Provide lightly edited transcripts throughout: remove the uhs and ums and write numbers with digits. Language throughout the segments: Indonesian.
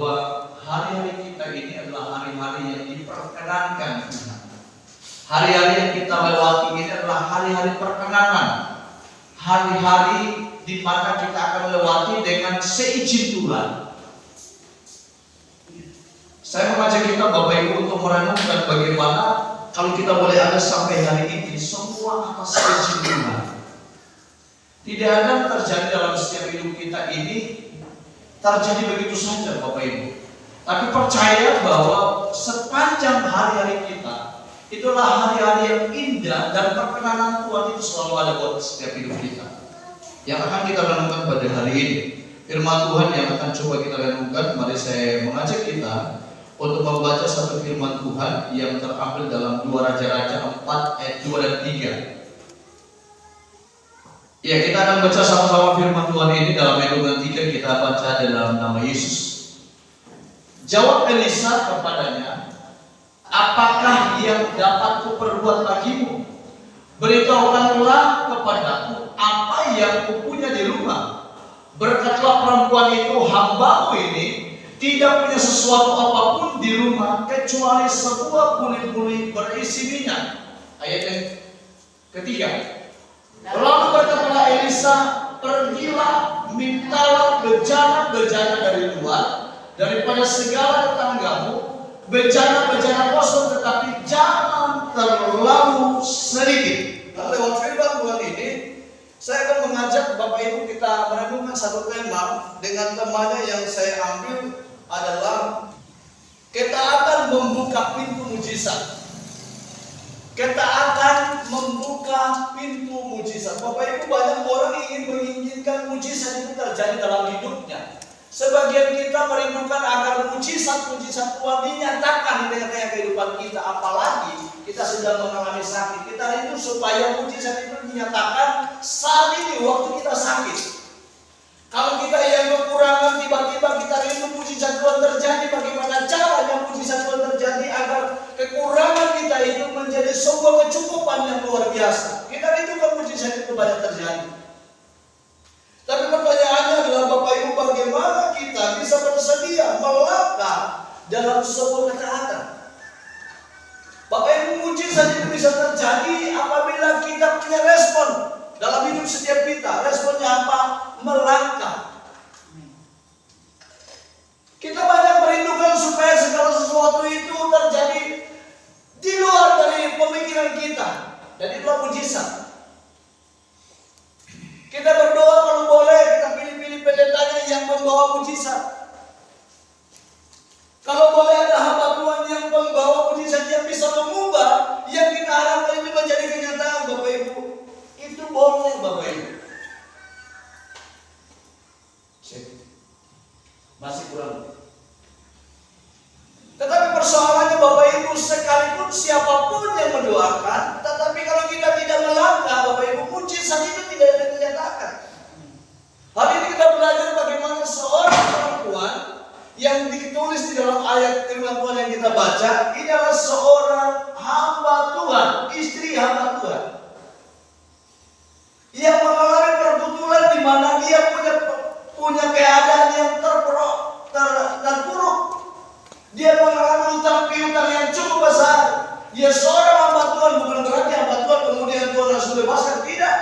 bahwa hari-hari kita ini adalah hari-hari yang diperkenankan Tuhan. Hari-hari yang kita lewati ini adalah hari-hari perkenanan. Hari-hari di mana kita akan lewati dengan seizin Tuhan. Saya mengajak kita Bapak Ibu untuk merenungkan bagaimana kalau kita boleh ada sampai hari ini semua atas seizin Tuhan. Tidak ada yang terjadi dalam setiap hidup kita ini terjadi begitu saja Bapak Ibu. Tapi percaya bahwa sepanjang hari-hari kita itulah hari-hari yang indah dan perkenanan Tuhan itu selalu ada buat setiap hidup kita. Yang akan kita renungkan pada hari ini firman Tuhan yang akan coba kita renungkan. Mari saya mengajak kita untuk membaca satu firman Tuhan yang terambil dalam 2 Raja-Raja 4 ayat 2 dan 3. Ya, kita akan baca sama-sama firman Tuhan ini dalam ayat 3. Kita baca dalam nama Yesus. Jawab Elisa kepadanya, apakah yang dapat kuperbuat bagimu? Beritahukanlah kepadaku apa yang kupunya di rumah. Berkatlah perempuan itu, hambamu ini tidak punya sesuatu apapun di rumah kecuali sebuah buli-buli berisi minyak. Ayat yang ketiga. Lalu berkatalah Elisa, pergilah, mintalah bejana-bejana dari luar, daripada segala tetanggamu, bejana-bejana kosong, tetapi jangan terlalu sedikit. Lalu lewat firman Tuhan ini, saya akan mengajak Bapak Ibu kita merenungkan satu tema dengan temanya yang saya ambil adalah ketaatan membuka pintu mujizat. Ketaatan membuka pintu mujizat. Bapak Ibu, banyak orang ingin menginginkan mujizat itu terjadi dalam hidupnya. Sebagian kita merindukan agar mujizat-mujizat Tuhan dinyatakan di tengah-tengah kehidupan kita. Apalagi kita sedang mengalami sakit, kita rindu supaya mujizat itu dinyatakan saat ini waktu kita sakit. Kalau kita yang kekurangan, tiba-tiba kita rindu mujizat Tuhan terjadi. Bagaimana caranya mujizat Tuhan terjadi agar kekurangan kita itu menjadi sebuah kecukupan yang luar biasa. Kita rindukan mujizat itu banyak terjadi. Tapi pertanyaannya adalah Bapak Ibu, bagaimana kita bisa bersedia melangkah dalam sebuah ketaatan? Bapak Ibu, mujizat itu bisa terjadi apabila kita punya respon dalam hidup setiap kita. Responnya apa? Melangkah. Kita banyak merindukan supaya segala sesuatu itu terjadi di luar dari pemikiran kita. Dan itulah mujizat. Kita berdoa kalau boleh, kita pilih-pilih pendetanya yang membawa mujizat. Kalau boleh ada hamba Tuhan yang membawa mujizat yang bisa mengubah yang kita harapkan ini menjadi kenyataan, Bapak Ibu. Itu boleh, Bapak Ibu. Masih kurang. Tetapi persoalannya Bapak Ibu, sekalipun siapapun yang mendoakan, tetapi kalau kita tidak melangkah, Bapak Ibu, mujizat itu tidak ada dinyatakan. Hari ini kita belajar bagaimana seorang perempuan yang ditulis di dalam ayat firman Tuhan yang kita baca, ini adalah seorang hamba Tuhan, istri hamba Tuhan, yang mengalami pergumulan di mana dia punya keadaan yang terpuruk. Dia mengalami hutang piutang yang cukup besar. Dia seorang hamba Tuhan, bukan berarti hamba Tuhan kemudian Tuhan harus bebaskan, tidak.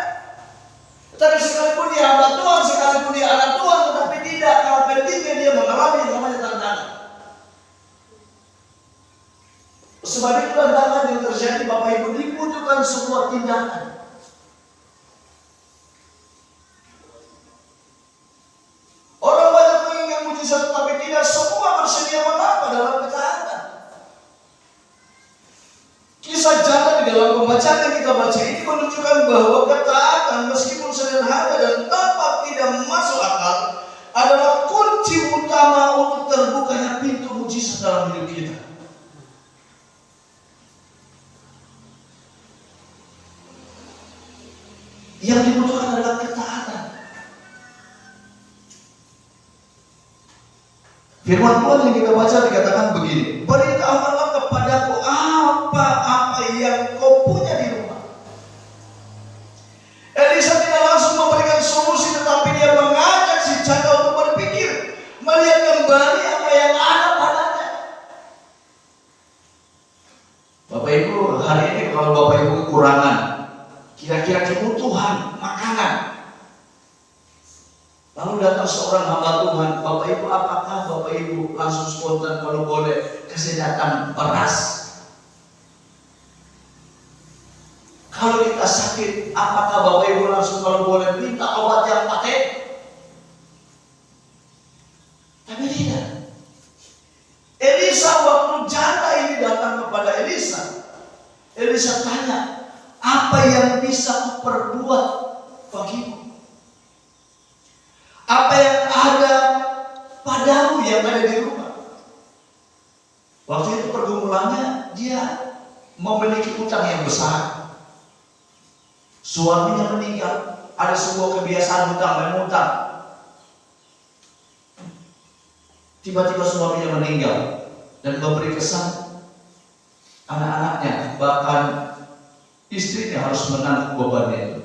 Tetapi sekalipun dia hamba Tuhan, sekalipun dia anak Tuhan, tetapi tidak, karena pentingnya dia mengalami yang namanya tantangan. Sebab itu tantangan yang terjadi Bapak Ibu dibutuhkan sebuah tindakan. Orang banyak menginginkan mujizat, tetapi tidak semua bersedia melangkah dalam ketaatan. Kisah Janda di dalam pembacaan yang kita baca ini menunjukkan bahwa ketaatan meskipun sederhana dan tampak tidak masuk akal adalah kunci utama untuk terbukanya pintu mujizat dalam hidup kita. Yang dibutuhkan adalah ketaatan. Firman Tuhan yang kita baca dikatakan begini, beritahukanlah kepadaku apa-apa yang kau punya di rumah. Elisa tidak langsung memberikan solusi, tetapi dia mengajak si janda untuk berpikir, melihat kembali apa apa yang ada padanya. Bapak Ibu, hari ini kalau Bapak Ibu kekurangan, kira-kira kebutuhan makanan, lalu datang seorang hamba Tuhan, Bapak Ibu, apakah Bapak Ibu langsung spontan kalau boleh kasih datang beras? Kalau kita sakit, apakah Bapak Ibu langsung kalau boleh minta obat yang pakai? Tapi tidak. Elisa waktu janda ini datang kepada Elisa, Elisa tanya, apa yang bisa kuperbuat bagimu? Apa yang ada padamu yang ada di rumah? Waktu itu pergumulannya, dia memiliki utang yang besar. Suaminya meninggal, ada sebuah kebiasaan hutang menghutang. Tiba-tiba suaminya meninggal dan memberi kesan anak-anaknya, bahkan istrinya harus menanggung bebannya itu.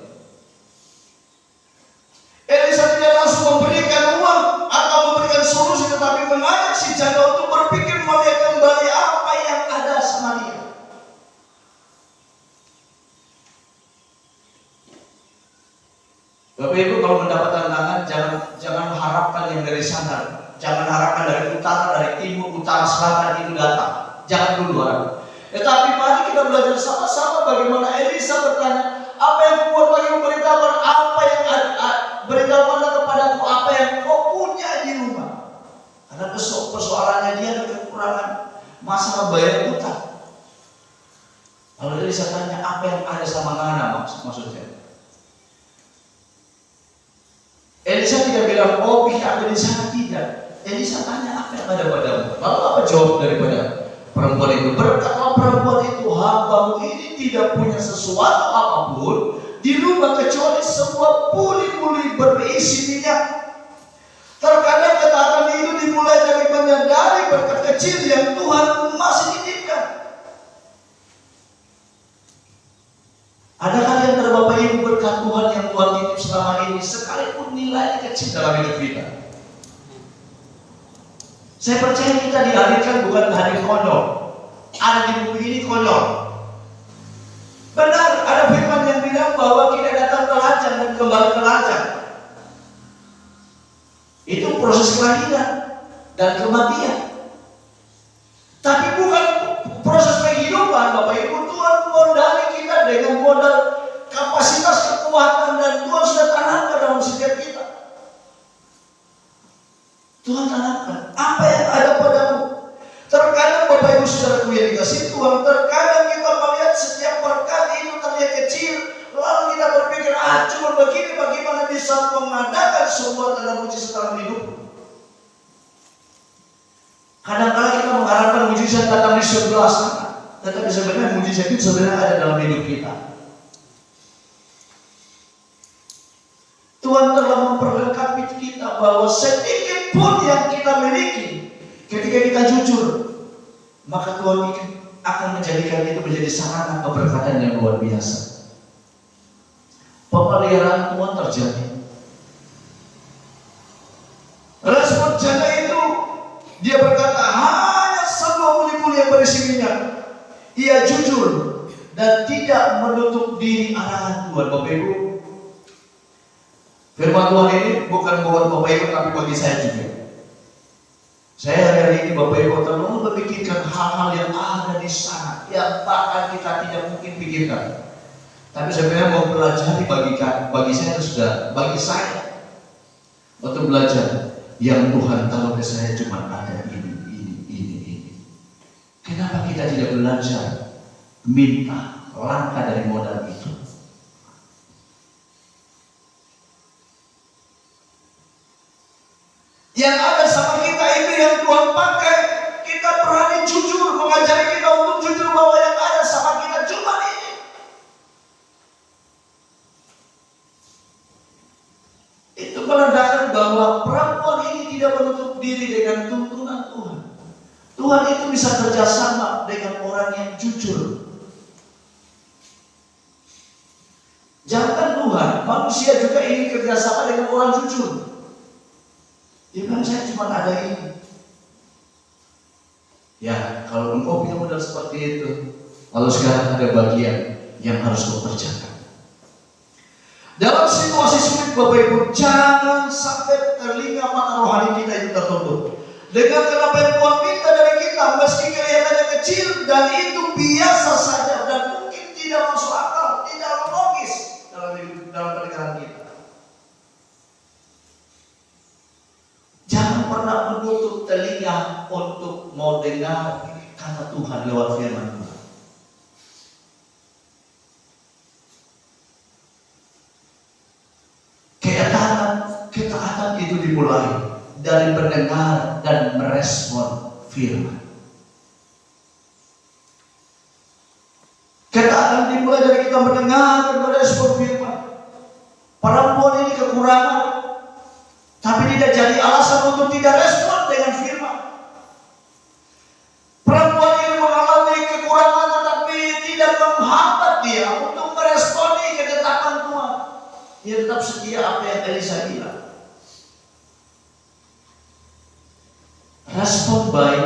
Elisa tidak langsung memberikan uang atau memberikan solusi, tetapi mengajak si janda untuk berpikir melihat kembali apa yang ada sama dia. Bapak Ibu, kalau mendapat tantangan, jangan harapkan yang dari sana. Jangan harapkan dari utara, dari timur, utara, selatan itu datang. Jangan dulu harap. Tetapi mari kita belajar sama-sama bagaimana Elisa bertanya, apa yang kubuat bagimu, beritahukan apa yang ada, beritahukanlah kepadaku apa yang kau punya di rumah. Karena persoalannya dia ada kekurangan masalah bayar utang. Lalu Elisa tanya, apa yang ada sama Nana maksudnya? Elisa tidak bilang, oh pihak ada di sana, tidak. Elisa tanya, apa yang ada padamu? Lalu apa jawab daripada perempuan itu? Berkata perempuan itu, hambamu ini tidak punya sesuatu apapun di rumah kecuali sebuah puli-puli berisi minyak. Terkadang ketaatan itu dimulai dari menyadari berkat kecil yang Tuhan masih titipkan. Adakah yang Bapak Ibu berkat Tuhan yang Tuhan titip selama ini, sekalipun nilainya kecil dalam hidup kita? Saya percaya kita dihadirkan bukan hadir konyol. Ada di bumi ini konyol. Benar, ada firman yang bilang bahwa kita datang ke lajang dan kembali ke lajang. Itu proses kelahiran dan kematian. Tapi bukan proses kehidupan, Bapak Ibu. Tuhan modali kita dengan modal kapasitas kekuatan, dan Tuhan sudah tanamkan dalam setiap kita. Tuhan tanamkan apa yang ada padamu. Terkadang Bapak Ibu saudaraku yang dikasihi Tuhan, terkadang kita melihat setiap berkat itu terlihat kecil, lalu kita berpikir, cuma begini bagaimana bisa mengadakan sebuah tanda mujizat dalam hidup. Kadang-kadang kita mengharapkan mujizat datang di sebelah sana, tetapi sebenarnya mujizat itu sebenarnya ada dalam hidup kita. Tuhan telah memperlengkapi kita bahwa sedikit pun yang kita miliki, ketika kita jujur, maka Tuhan akan menjadikan itu menjadi sarana keberkatan yang luar biasa. Pemeliharaan Tuhan terjadi. Respon janda itu, dia berkata, hanya sebuah puli-puli yang berisi minyak. Ia jujur dan tidak menutup diri arahan Tuhan. Bapak Ibu, firman Tuhan ini bukan buat Bapak Ibu, tapi bagi saya juga. Saya hari ini Bapak Ibu terlalu memikirkan hal-hal yang ada di sana, yang bahkan kita tidak mungkin pikirkan. Tapi sebenarnya mau belajar bagi saya sudah, bagi saya untuk belajar yang Tuhan taruh ke saya cuma ada ini. Kenapa kita tidak belajar minta langkah dari modal itu? Yang ada sama kita itu yang Tuhan pakai. Kita berani jujur, mengajari kita untuk jujur bahwa yang ada sama kita cuma ini. Itu menandakan bahwa perempuan ini tidak menutup diri dengan tuntunan Tuhan. Tuhan itu bisa kerjasama dengan orang yang jujur. Jangan Tuhan, manusia juga ingin kerjasama dengan orang jujur. Dia bilang, saya cuma ada ini. Kalau engkau punya modal seperti itu, lalu sekarang ada bagian yang harus kau kerjakan. Dalam situasi sulit Bapak Ibu, jangan sampai telinga mata rohani kita itu tertutup. Dengan kenapa Tuhan minta dari kita, meski kelihatannya kecil dan itu biasa saja dan mungkin tidak masuk akal, tidak logis dalam pendengaran kita. Jangan pernah menutup telinga untuk mau dengar kata Tuhan lewat firman Tuhan. Ketaatan itu dimulai dari mendengar dan merespon firman. Ketaatan dimulai dari kita mendengar dan merespon firman. Perempuan ini kekurangan, tapi tidak jadi alasan untuk tidak respon dengan firman. Perempuan ini mengalami kekurangan, tetapi tidak menghambat dia untuk meresponi ketetapan Tuhan. Dia tetap setia apa yang Elisa bilang. Respon baik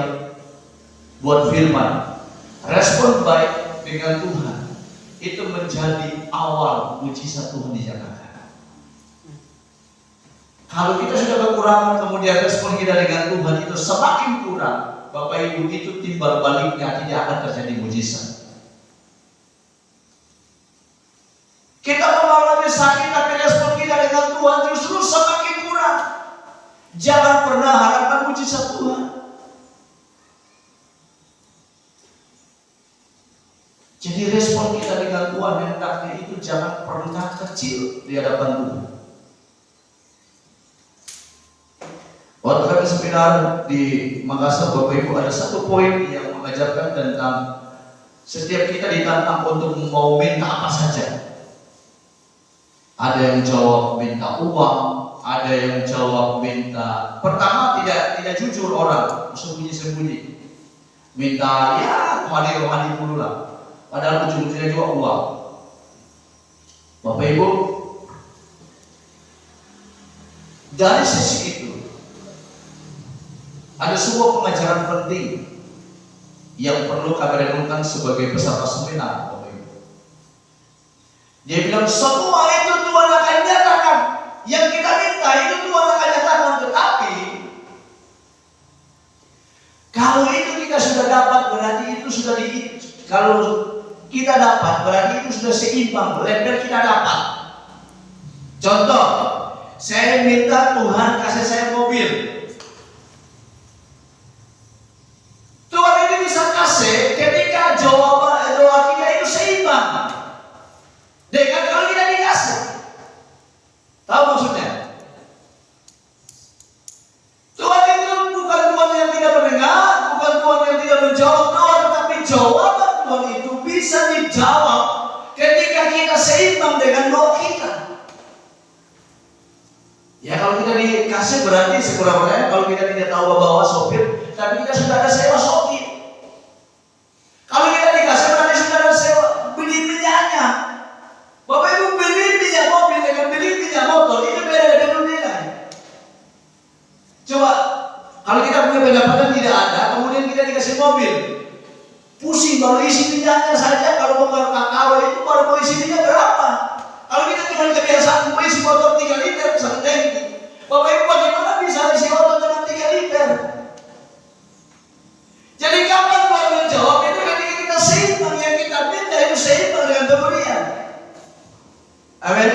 buat firman, respon baik dengan Tuhan, itu menjadi awal mujizat Tuhan di Jakarta. Kalau kita sudah kekurangan, kemudian respon kita dengan Tuhan itu semakin kurang, Bapak Ibu, itu timbal baliknya tidak akan terjadi mujizat. Kita mengalami sakit, tapi respon kita dengan Tuhan justru semakin kurang. Jangan pernah harapkan mujizat Tuhan. Jadi respon kita dengan Tuhan hendaknya itu jangan pernah kecil di hadapan Tuhan. Waktu kami seminar di Makassar, Bapak Ibu, ada satu poin yang mengajarkan tentang setiap kita ditantang untuk mau minta apa saja. Ada yang jawab minta uang, ada yang jawab minta, pertama tidak jujur orang, sembunyi-sembunyi. Minta ya rohani dulu lah. Padahal ujung-ujungnya juga uang. Bapak Ibu, dari sisi itu ada sebuah pengajaran penting yang perlu kami renungkan sebagai peserta seminar, Bapak Ibu. Dia bilang semua itu Tuhan akan nyatakan. Yang kita minta itu Tuhan akan nyatakan. Tetapi kalau itu kita sudah dapat, berarti itu sudah kalau kita dapat, berarti itu sudah seimbang, level kita dapat. Contoh, saya minta Tuhan kasih saya mobil. Tuhan itu bisa kasih ketika jawaban doa kita itu seimbang dengan kalau kita dikasih. Tahu maksudnya? Tuhan itu bukan Tuhan yang tidak mendengar, bukan Tuhan yang tidak menjawab doa, tetapi jawaban Tuhan itu bisa dijawab ketika kita seimbang dengan doa kita. Ya kalau kita dikasih berarti sekurang-kurangnya kalau kita tidak tahu bawa sopir, tapi kita sudah ada sewa sopir. Kalau kita dikasih berarti sudah ada sewa beli minyaknya. Bapak Ibu, beli minyak mobil dengan beli minyak motor itu beda dengan nilai. Coba kalau kita punya pendapatan tidak ada, kemudian kita dikasih mobil, pusing baru isi minyaknya saja. Kalau mau ke kakao itu baru mau isi minyak berapa? Kalau kita cuma kebiasaan mau isi motor 3 liter satu tangki, Bapak Ibu bagaimana bisa isi motor cuma 3 liter? Jadi kapan Tuhan menjawab itu ketika kita seimbang, yang kita minta itu seimbang dengan pemberian. Amin.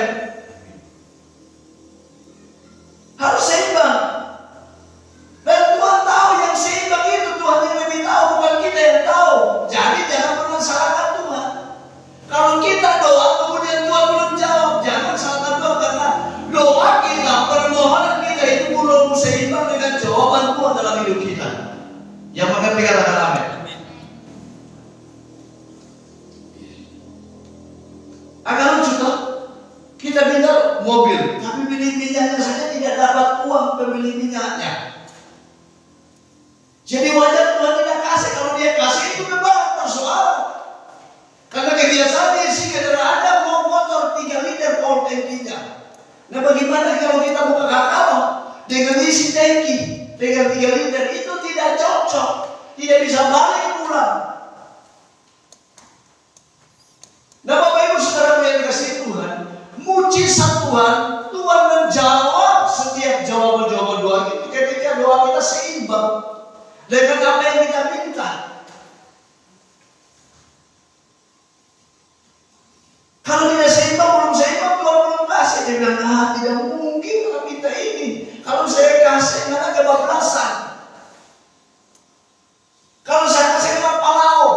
Harus seimbang. Dan Tuhan tahu yang seimbang itu Tuhan yang lebih tahu, bukan kita yang tahu. Jadi jangan pernah salahkan Tuhan. Kalau kita doa kemudian Tuhan belum jawab, jangan salahkan Tuhan karena doa kita, permohonan kita itu belum seimbang dengan jawaban Tuhan dalam hidup kita. Yang mengerti katakan amin. Agak lucu toh? Kita minta mobil, tapi beli minyaknya saja tidak dapat uang pembeli minyaknya. Jadi wajar Tuhan tidak kasih. Kalau dia kasih itu memang persoalan. Karena kebiasaan dia sih ada mau motor 3 liter pol tangkinya. Nah bagaimana kalau kita buka kakao dengan isi tangki dengan 3 liter itu tidak cocok, tidak bisa balik pulang. seimbang dengan apa yang kita minta. Kalau tidak seimbang, belum seimbang, Tuhan belum kasih. Dia bilang, tidak mungkin kalau minta ini. Kalau saya kasih, nggak ada kebablasan. Kalau saya kasih kena palau,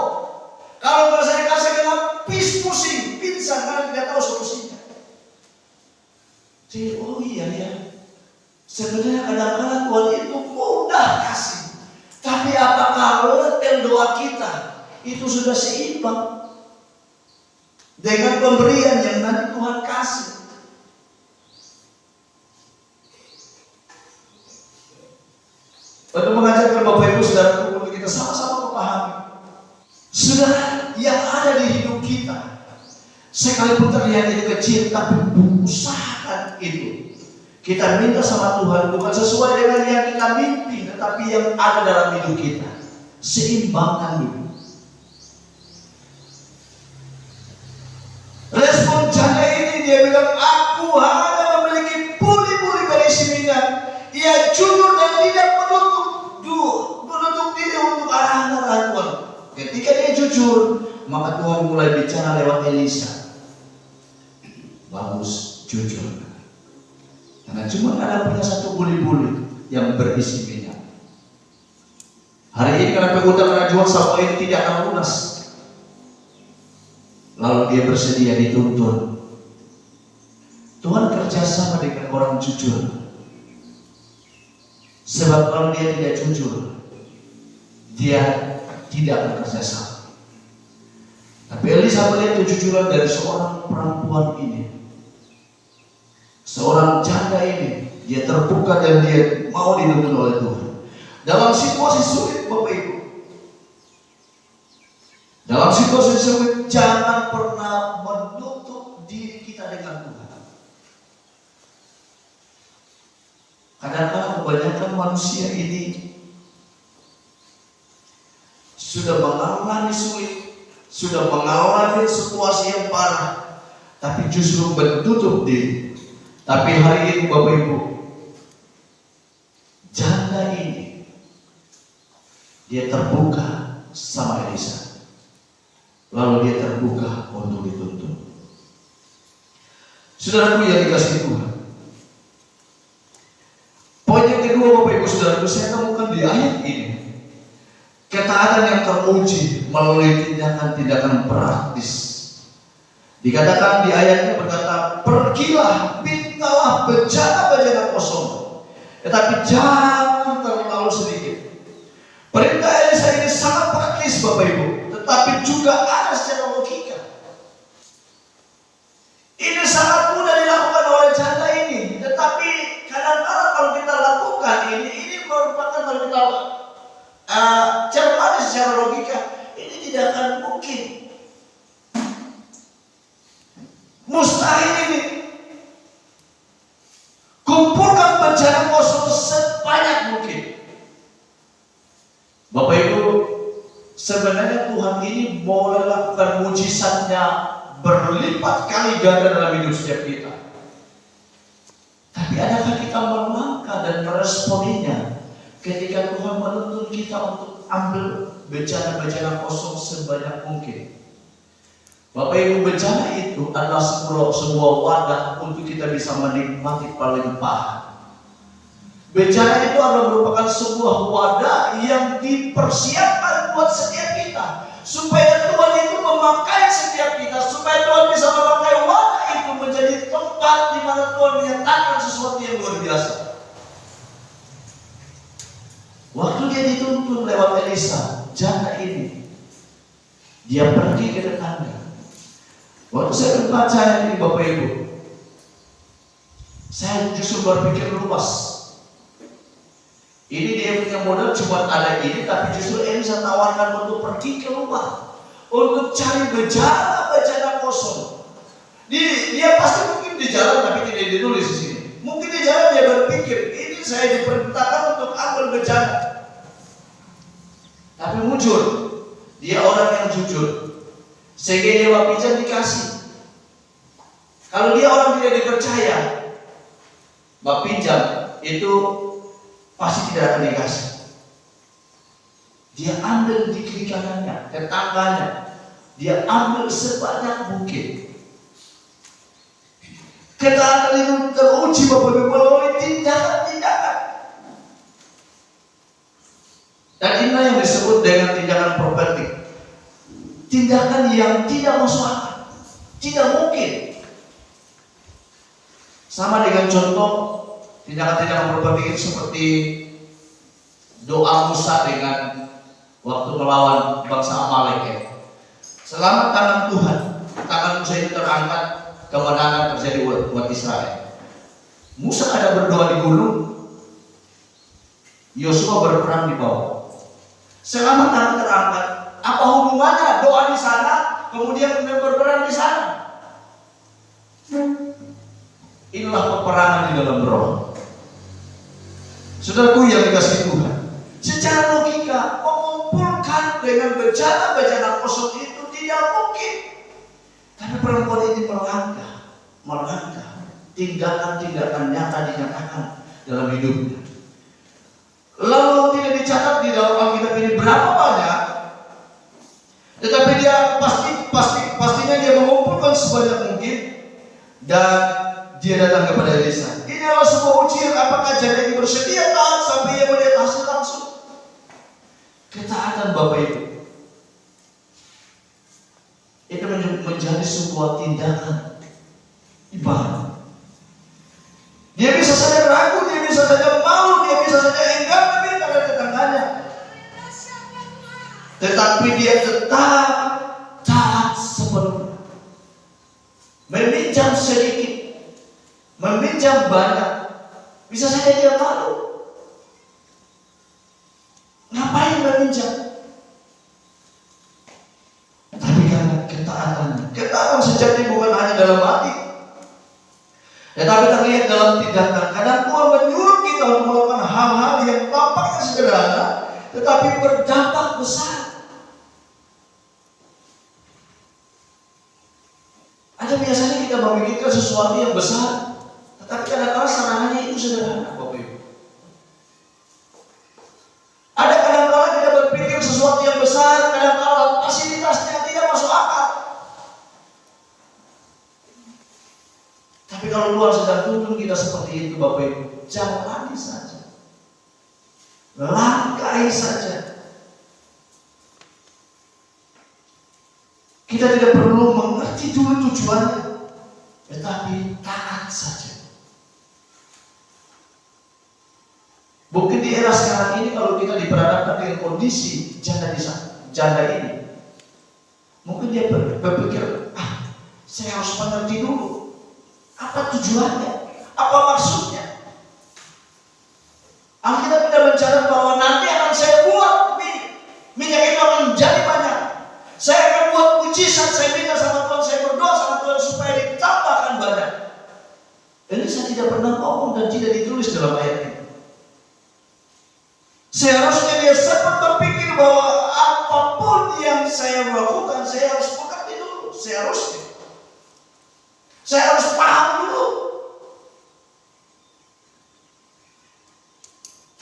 kalau saya kasih kena pusing, pingsan, karena tidak tahu solusinya. Jadi, oh iya ya, sebenarnya kadang-kadang Tuhan itu mudah kasih. Tapi apakah level doa kita itu sudah seimbang dengan pemberian yang nanti Tuhan kasih? Untuk mengajarkan Bapak Ibu Saudara, untuk kita sama-sama memahami, saudara, yang ada di hidup kita, sekalipun terlihat itu kecil, tapi usahakan itu. Kita minta sama Tuhan bukan sesuai dengan yang kita mimpi, tetapi yang ada dalam hidup kita. Seimbangkan itu. Respon janda ini, dia bilang, aku hanya memiliki puli-puli berisi minyak. Ia jujur dan tidak menutup diri untuk arahan-arahan Tuhan. Ketika dia jujur, maka Tuhan mulai bicara lewat Elisa. Bagus, jujur. Karena cuma ada punya satu buli-buli yang berisi minyak. Hari ini karena kebutuhan karena jual sampai ini tidak akan lunas. Lalu dia bersedia dituntun. Tuhan kerjasama dengan orang jujur. Sebab kalau dia tidak jujur, dia tidak akan kerjasama. Tapi Elisa melihat kejujuran dari seorang perempuan ini, seorang janda ini. Dia terbuka dan dia mau dituntun oleh Tuhan. Dalam situasi sulit, Bapak Ibu, dalam situasi sulit, jangan pernah menutup diri kita dengan Tuhan. Kadang-kadang kebanyakan manusia ini sudah mengalami sulit, sudah mengalami situasi yang parah, tapi justru menutup diri. Tapi hari ini Bapak Ibu, janda ini dia terbuka sama Elisa, lalu dia terbuka untuk dituntun. Saudaraku yang dikasihi Tuhan, poin yang kedua Bapak Ibu Saudaraku, saya temukan di ayat ini ketaatan yang teruji melalui tindakan-tindakan praktis. Dikatakan di ayatnya berkata, pergilah, mintalah bejana-bejana kosong, tetapi jangan terlalu sedikit. Perintah Elisa ini sangat praktis Bapak Ibu, tetapi juga ada secara logika. Ini sangat mudah dilakukan oleh janda ini, tetapi kadang-kadang kalau kita lakukan ini merupakan kalau kita cermati secara logika, ini tidak akan mungkin. Mustahil ini. Kumpulkan bejana kosong sebanyak mungkin. Bapak Ibu, sebenarnya Tuhan ini boleh lakukan mujizatnya berlipat kali ganda dalam hidup setiap kita. Tapi adakah kita melangkah dan meresponinya ketika Tuhan menuntun kita untuk ambil bejana-bejana kosong sebanyak mungkin? Bapak Ibu, bejana itu adalah sebuah wadah untuk kita bisa menikmati pelimpahan. Bejana itu adalah merupakan sebuah wadah yang dipersiapkan buat setiap kita, supaya Tuhan itu memakai setiap kita, supaya Tuhan bisa memakai wadah itu menjadi tempat di mana Tuhan menyatakan sesuatu yang luar biasa. Waktu dia dituntun lewat Elisa, janda ini, dia pergi ke tetangga. Waktu saya membaca ini Bapak Ibu, saya justru berpikir luas. Ini dia punya modal cuma ada ini, tapi justru Elisa tawarkan untuk pergi keluar, untuk cari bejana-bejana kosong. Dia pasti mungkin di jalan, tapi tidak ditulis di sini. Mungkin di jalan dia berpikir, ini saya diperintahkan untuk ambil bejana. Tapi mujur, dia orang yang jujur. Sehingga dia pinjam dikasih. Kalau dia orang tidak dipercaya, pinjam itu pasti tidak akan dikasih. Dia ambil di kiri kanannya, tetangganya, dia ambil sebanyak mungkin. Ketaatan itu teruji Bapak Ibu melalui tindakan-tindakan. Dan inilah yang disebut dengan tindakan profetik. Tindakan yang tidak masuk akal, tidak mungkin. Sama dengan contoh tindakan-tindakan profetik itu seperti doa Musa dengan waktu melawan bangsa Amalek ya. Selama tangan Tuhan, tangan Musa itu terangkat, kemenangan terjadi buat Israel. Musa ada berdoa di gunung, Yosua berperang di bawah. Selama tangan terangkat, apa hubungannya doa di sana, kemudian berperang di sana? Inilah peperangan di dalam roh. Saudaraku yang dikasihi Tuhan, secara logika mengumpulkan dengan bejana-bejana kosong itu tidak mungkin. Tapi perempuan ini melangkah, tindakan-tindakan nyata dinyatakan dalam hidupnya. Lalu tidak dicatat di dalam Alkitab ini berapa banyak, tetapi dia pastinya dia mengumpulkan sebanyak mungkin dan dia datang kepada Elisa. Ini adalah sebuah ujian, apakah janda ini bersedia taat sampai ia melihat hasil langsung? Ketaatan Bapak Ibu itu menjadi sebuah tindakan ibadah. Dia bisa saja ragu, dia bisa saja malu, dia bisa saja enggan tapi karena tetangganya. Tetapi dia tetap taat sepenuhnya. Meminjam sedikit, meminjam banyak, bisa saja dia malu. Ngapain meminjam? Tapi karena ketaatan sejati bukan hanya dalam hati, tetapi terlihat dalam tindakan. Kadang Tuhan menyuruh kita untuk melakukan hal-hal yang tampaknya sederhana, tetapi berdampak besar. Ada biasanya kita memikirkan sesuatu yang besar, tetapi kadang-kadang serangannya itu sederhana, Bapak Ibu. Ada kadang-kadang kita berpikir sesuatu yang besar, kadang-kadang fasilitasnya tidak masuk akal. Tapi kalau Tuhan sedang tuntun kita seperti itu, Bapak Ibu, jalani saja, langkahi saja. Kita tidak perlu mengerti dulu tujuannya, tetapi taat saja. Mungkin di era sekarang ini kalau kita diperhadapkan dengan kondisi janda ini, mungkin dia berpikir, saya harus mengerti dulu apa tujuannya, apa maksudnya. Alkitab tidak mencatat bahwa nanti akan saya buat minyak itu akan menjadi banyak. Saya akan buat mujizat, saya minta sama Tuhan, saya berdoa sama Tuhan supaya ditambahkan banyak. Ini saya tidak pernah ngomong dan tidak ditulis dalam ayat ini. Seharusnya dia sempat berpikir bahwa apapun yang saya lakukan, saya harus mengerti dulu. Seharusnya saya harus paham dulu.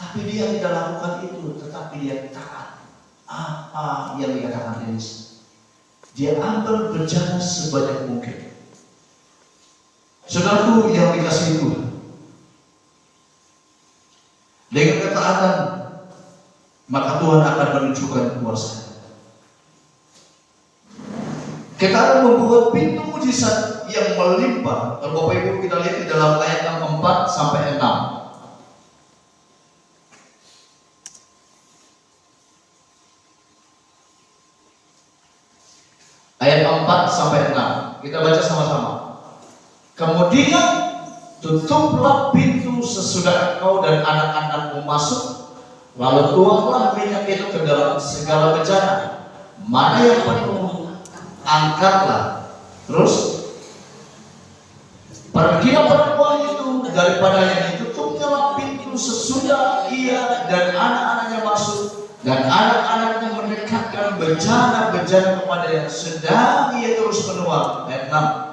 Tapi dia tidak lakukan itu, tetapi dia taat apa yang dikatakan Elisa. Dia ambil bejana sebanyak mungkin. Saudaraku yang dikasihi Tuhan, dengan ketaatan maka Tuhan akan menunjukkan kuasa. Ketaatan membuat pintu mujizat yang melimpah. Kalau Bapak Ibu kita lihat di dalam ayat yang 4 sampai 6. Ayat 4 sampai 6. Kita baca sama-sama. Kemudian tutuplah pintu sesudah engkau dan anak-anakmu masuk, lalu tuanglah minyak itu ke dalam segala bejana. Mana yang penuh, angkatlah. Terus pergilah perempuan itu daripada yang ditutupnya pintu sesudah ia dan anak-anaknya masuk, dan anak-anaknya mendekatkan bejana-bejana kepada yang sedang ia terus menuang. Ayat 6.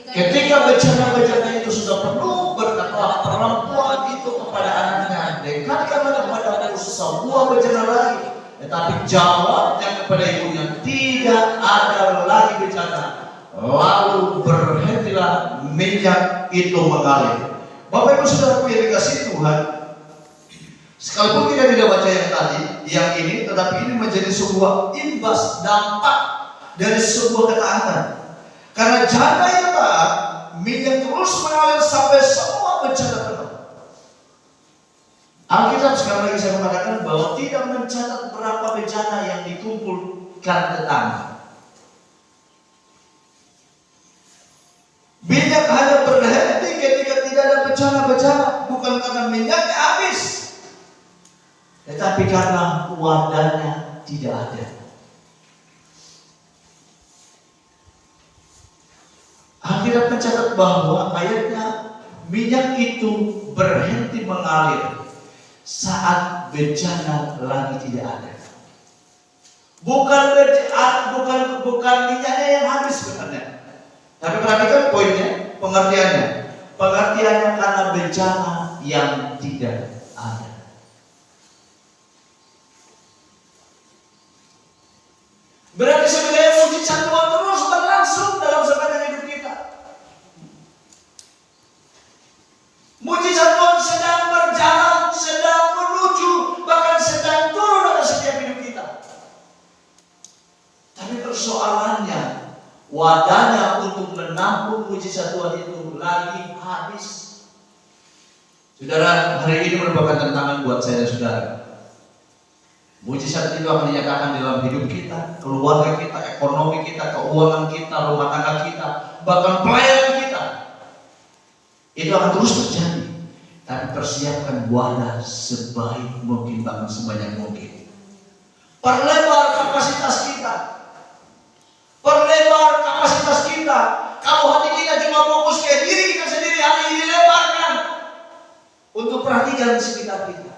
Ketika bejana-bejana itu sudah penuh, berkatalah perempuan itu kepada anaknya, dekatkanlah kepadaku sebuah bejana lagi. tetapi jawabnya kepada ibunya, tidak ada lagi bencana. Lalu berhentilah minyak itu mengalir. Bapak Ibu Saudaraku yang dikasihi Tuhan, sekalipun kita tidak baca yang tadi, yang ini, tetapi ini menjadi sebuah imbas dampak dari sebuah ketaatan. Karena janda yang taat, minyak terus mengalir sampai semua bencana penuh. Alkitab sekali lagi saya mengatakan bahwa tidak mencatat berapa bencana yang dikumpulkan tetangga. Minyak hanya berhenti ketika tidak ada bencana-bencana, bukan karena minyaknya habis, tetapi karena wadahnya tidak ada. Alkitab mencatat bahwa ayatnya minyak itu berhenti mengalir saat bencana lagi tidak ada. Bukan minyaknya yang habis sebenarnya. Tapi perhatikan poinnya, pengertiannya. Pengertiannya karena bencana yang tidak ada. Berarti sebenarnya mujizat Tuhan terus berlangsung dalam sepanjang hidup kita. Mujizat Tuhan sedang berjalan, sedang menuju, bahkan sedang turun dalam setiap hidup kita. Tapi persoalannya, wadahnya untuk menampung mujizat Tuhan itu lagi habis. Saudara, hari ini merupakan tantangan buat saya dan saudara. Mujizat itu akan dinyatakan dalam hidup kita, keluarga kita, ekonomi kita, keuangan kita, rumah tangga kita, bahkan pelayanan kita. Itu akan terus terjadi. Tapi persiapkan wadah sebaik mungkin, bahkan sebanyak mungkin. Perlebar kapasitas kita. Perlebar kapasitas kita. Kalau hati kita cuma fokus ke diri kita sendiri, hari ini lebarkan untuk perhatikan sekitar kita.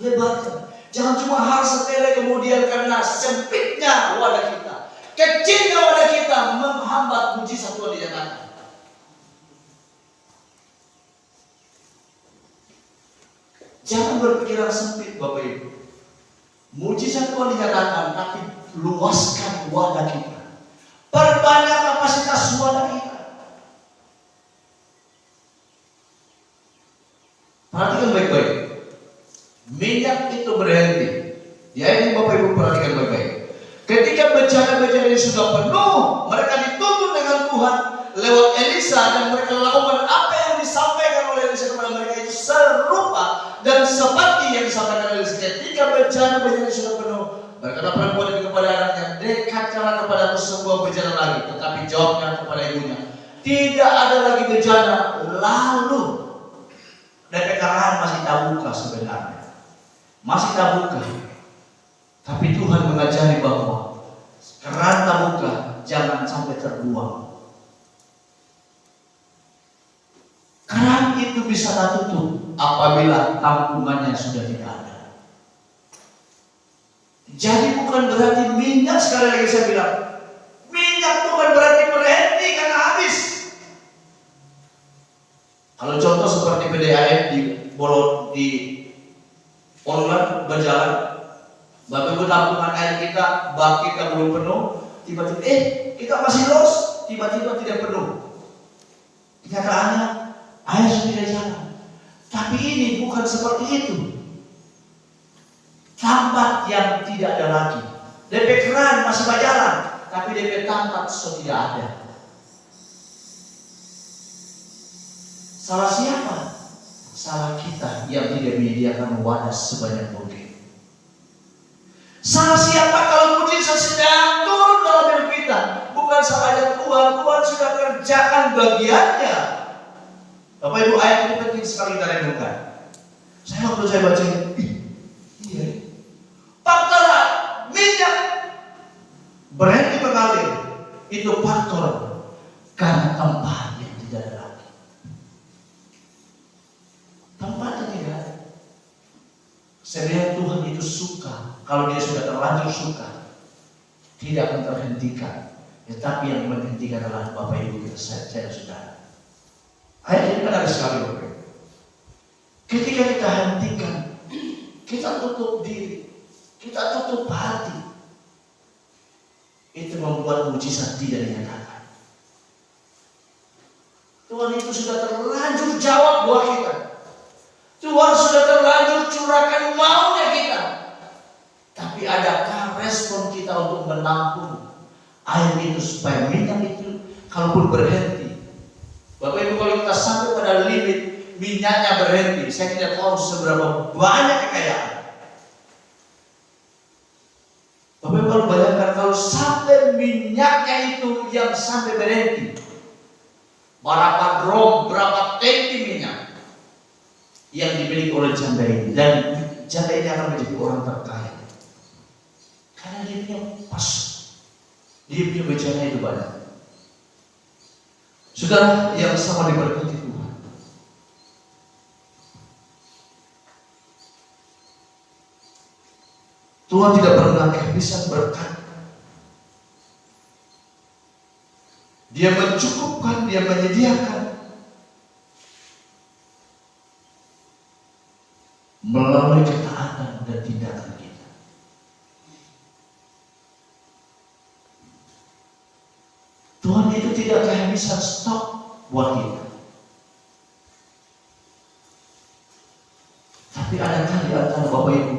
Lebarkan. Jangan cuma hal sepele kemudian karena sempitnya wadah kita, kecilnya wadah kita menghambat mujizat Tuhan dinyatakan. Jangan berpikiran sempit Bapak Ibu. Mujizat Tuhan dinyatakan, tapi luaskan wadah kita. Perbanyak kapasitas wadah kita. Perhatikan baik-baik. Minyak itu berhenti. Ya, ini Bapak Ibu perhatikan baik-baik. Ketika bencana-bencana ini sudah penuh, mereka dituntun dengan Tuhan lewat Elisa, dan mereka lakukan apa yang disampaikan oleh Elisa kepada mereka itu serupa dan seperti yang disampaikan oleh Elisa. Ketika bencana-bencana sudah penuh, berkata perempuan itu kepada anaknya, dekatkanlah kepadaku sebuah bencana lagi. Tetapi jawabnya kepada ibunya, tidak ada lagi bencana. Lalu keran masih tak buka sebenarnya, masih tak buka. Tapi Tuhan mengajari bahwa keran tak buka, jangan sampai terbuang. Keran itu bisa tertutup apabila tampungannya sudah tidak ada. Jadi bukan berarti minyak, sekali lagi saya bilang, minyak bukan berarti berhenti karena habis. Kalau contoh seperti PDAM di online berjalan, Bapak Ibu tampungan air kita, bak kita belum penuh, tiba-tiba kita masih los, tiba-tiba tidak penuh. Kenyataannya air sudah tidak jalan. Tapi ini bukan seperti itu. Tambat yang tidak ada lagi. DP keran masih berjalan, tapi DP tambat sudah tidak ada. Salah siapa? Salah kita yang tidak menyediakan wadah sebanyak mungkin. Salah siapa kalau mujizat sedang turun dalam hidup kita? Bukan salahnya Tuhan. Tuhan sudah kerjakan bagiannya. Bapak Ibu, ayat ini penting sekali kita renungkan. Waktu saya baca ini, iya. Faktor minyak berhenti mengalir itu faktor karena tempat yang tidak ada lagi. Tempatnya tidak ada. Saya lihat Tuhan itu suka, kalau dia sudah terlanjur suka, tidak akan terhentikan. Tetapi yang menghentikan adalah Bapak Ibu kita, saya saudara. Ayat ini menarik sekali Bapak Ibu. Ketika kita hentikan, kita tutup diri, kita tutup hati, itu membuat mujizat tidak dinyatakan. Tuhan itu sudah terlanjur jawab doa kita. Tuhan sudah terlanjur curahkan maunya kita. Tapi adakah respon kita untuk menampung air itu supaya minyak itu kalaupun berhenti? Bapak Ibu, kalau kita sampai pada limit minyaknya berhenti, saya tidak tahu seberapa banyak kekayaan. Bapak Ibu, kalau bayangkan kalau sampai minyaknya itu yang sampai berhenti, berapa drum, berapa tangki minyak yang dimiliki oleh janda ini, dan janda ini akan menjadi orang terkaya karena dia punya pas, dia punya bejana itu banyak. Saudara yang sama diberkati Tuhan, Tuhan tidak pernah kehabisan berkat. Dia mencukupkan, dia menyediakan melalui ketaatan dan tindakan kita. Tuhan itu tidak kehabisan stok buat kita. Tapi adakah di antara Bapak Ibu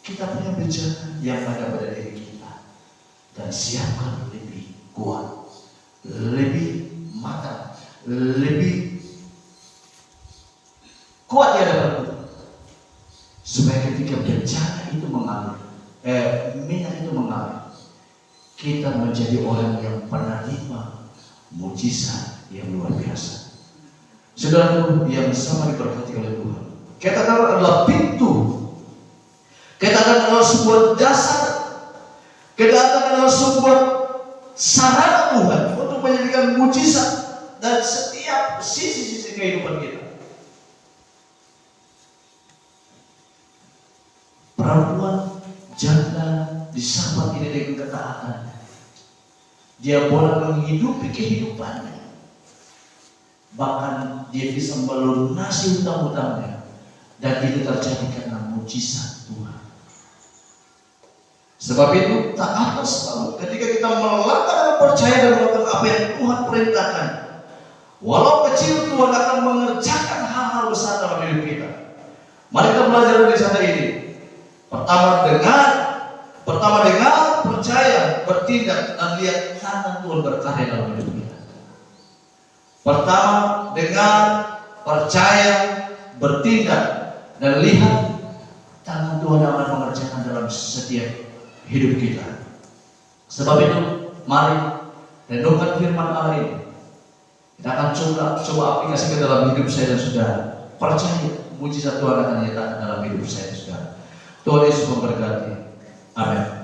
kita punya bejana yang ada pada diri kita dan siapkan lebih kuat, lebih matang, lebih kuat di hadapan Tuhan, supaya ketika bencana itu mengalir, minyak itu mengalir, kita menjadi orang yang penerima mujizat yang luar biasa. Saudara yang sama diberkati oleh Tuhan, katakan adalah pintu, katakan adalah sebuah dasar, katakan adalah sebuah sarana Tuhan untuk menjadikan mujizat dan setiap sisi-sisi kehidupan kita. Perempuan janda disambut ini dengan ketaatan, dia boleh menghidupi kehidupannya, bahkan dia bisa melunasi hutang-hutangnya, dan itu terjadi karena mujizat Tuhan. Sebab itu taatlah selalu ketika kita melangkah dan percaya dan melakukan apa yang Tuhan perintahkan. Walau kecil, Tuhan akan mengerjakan hal-hal besar dalam hidup kita. Mari kita belajar dari sana ini. Pertama dengar, percaya, bertindak, dan lihat tangan Tuhan berkarya dalam hidup kita. Pertama dengar, percaya, bertindak, dan lihat tangan Tuhan akan mengerjakan dalam setiap hidup kita. Sebab itu mari renungkan firman Allah ini. Kita akan coba aplikasikan dalam hidup saya dan saudara. Percaya mujizat Tuhan akan nyatakan dalam hidup saya dan saudara. Tuhan Yesus memberkati. Amin.